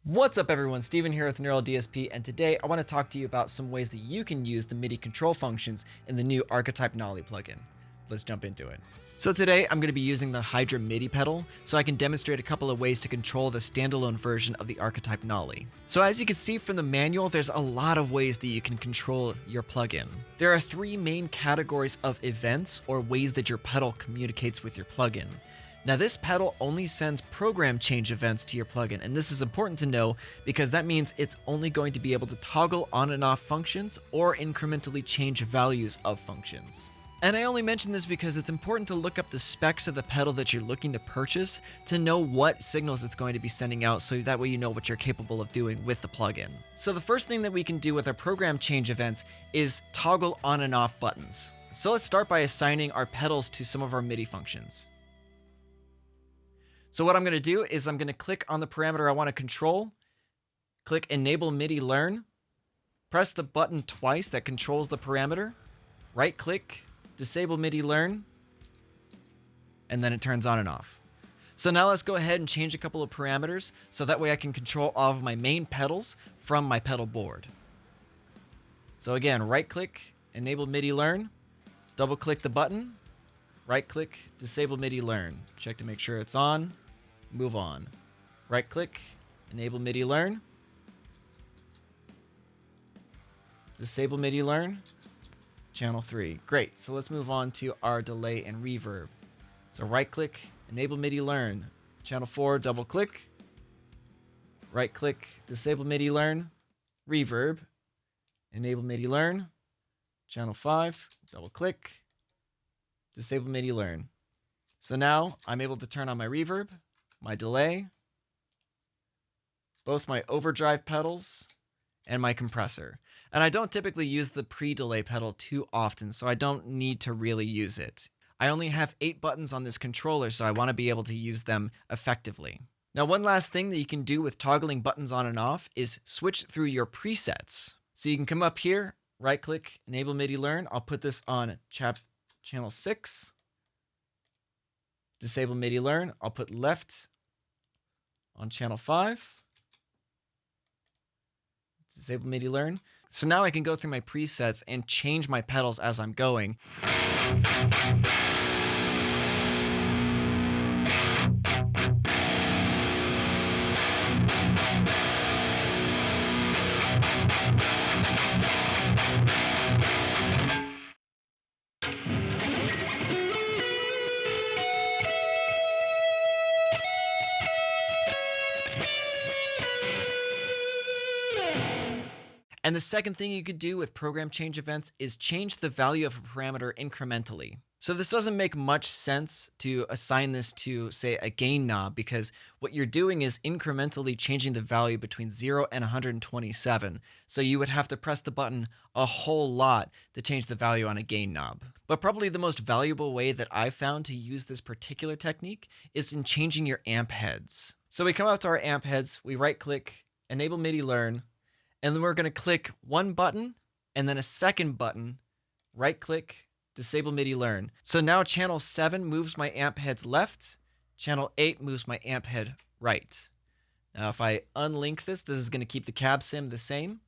What's up everyone, Steven here with Neural DSP, and today I want to talk to you about some ways that you can use the MIDI control functions in the new Archetype Nolly plugin. Let's jump into it. So today I'm going to be using the Hydra MIDI pedal so I can demonstrate a couple of ways to control the standalone version of the Archetype Nolly. So as you can see from the manual, there's a lot of ways that you can control your plugin. There are three main categories of events or ways that your pedal communicates with your plugin. Now this pedal only sends program change events to your plugin, and this is important to know because that means it's only going to be able to toggle on and off functions or incrementally change values of functions. And I only mention this because it's important to look up the specs of the pedal that you're looking to purchase to know what signals it's going to be sending out, so that way you know what you're capable of doing with the plugin. So the first thing that we can do with our program change events is toggle on and off buttons. So let's start by assigning our pedals to some of our MIDI functions. So what I'm going to do is I'm going to click on the parameter I want to control, click Enable MIDI Learn, press the button twice that controls the parameter, right click, Disable MIDI Learn, and then it turns on and off. So now let's go ahead and change a couple of parameters so that way I can control all of my main pedals from my pedal board. So again, right click, Enable MIDI Learn, double click the button, right click, Disable MIDI Learn, check to make sure it's on. Move on. Right click, Enable MIDI Learn. Disable MIDI Learn. Channel 3. Great. So let's move on to our delay and reverb. So right click, Enable MIDI Learn. Channel 4, double click. Right click, Disable MIDI Learn. Reverb. Enable MIDI Learn. Channel 5, double click. Disable MIDI Learn. So now I'm able to turn on my reverb, my delay, both my overdrive pedals, and my compressor. And I don't typically use the pre-delay pedal too often, so I don't need to really use it. I only have 8 buttons on this controller, so I want to be able to use them effectively. Now, one last thing that you can do with toggling buttons on and off is switch through your presets. So you can come up here, right-click, Enable MIDI Learn. I'll put this on channel 6. Disable MIDI Learn. I'll put left on channel 5. Disable MIDI Learn. So now I can go through my presets and change my pedals as I'm going. And the second thing you could do with program change events is change the value of a parameter incrementally. So this doesn't make much sense to assign this to, say, a gain knob, because what you're doing is incrementally changing the value between 0 and 127. So you would have to press the button a whole lot to change the value on a gain knob. But probably the most valuable way that I've found to use this particular technique is in changing your amp heads. So we come out to our amp heads, we right click, Enable MIDI Learn, and then we're going to click one button and then a second button, right click, Disable MIDI Learn. So now channel 7 moves my amp heads left, channel 8 moves my amp head right. Now if I unlink this is going to keep the cab sim the same.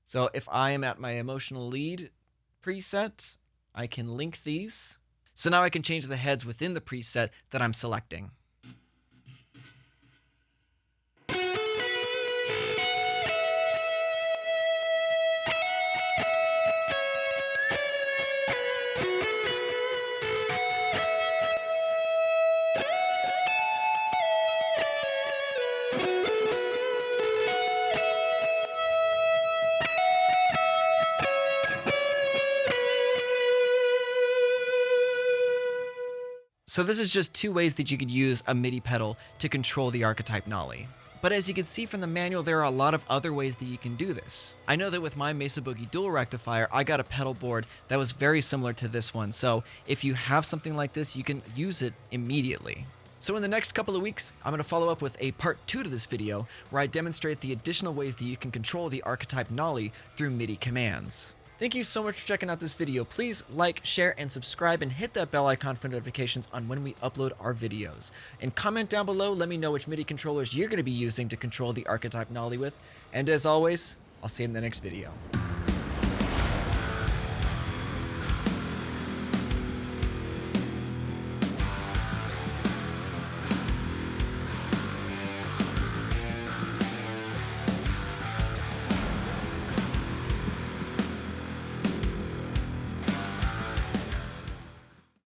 So if I am at my emotional lead preset, I can link these. So now I can change the heads within the preset that I'm selecting. So this is just 2 ways that you could use a MIDI pedal to control the Archetype Nolly. But as you can see from the manual, there are a lot of other ways that you can do this. I know that with my Mesa Boogie dual rectifier, I got a pedal board that was very similar to this one. So if you have something like this, you can use it immediately. So in the next couple of weeks, I'm going to follow up with a part 2 to this video where I demonstrate the additional ways that you can control the Archetype Nolly through MIDI commands. Thank you so much for checking out this video. Please like, share, and subscribe, and hit that bell icon for notifications on when we upload our videos. And comment down below, let me know which MIDI controllers you're going to be using to control the Archetype Nolly with. And as always, I'll see you in the next video.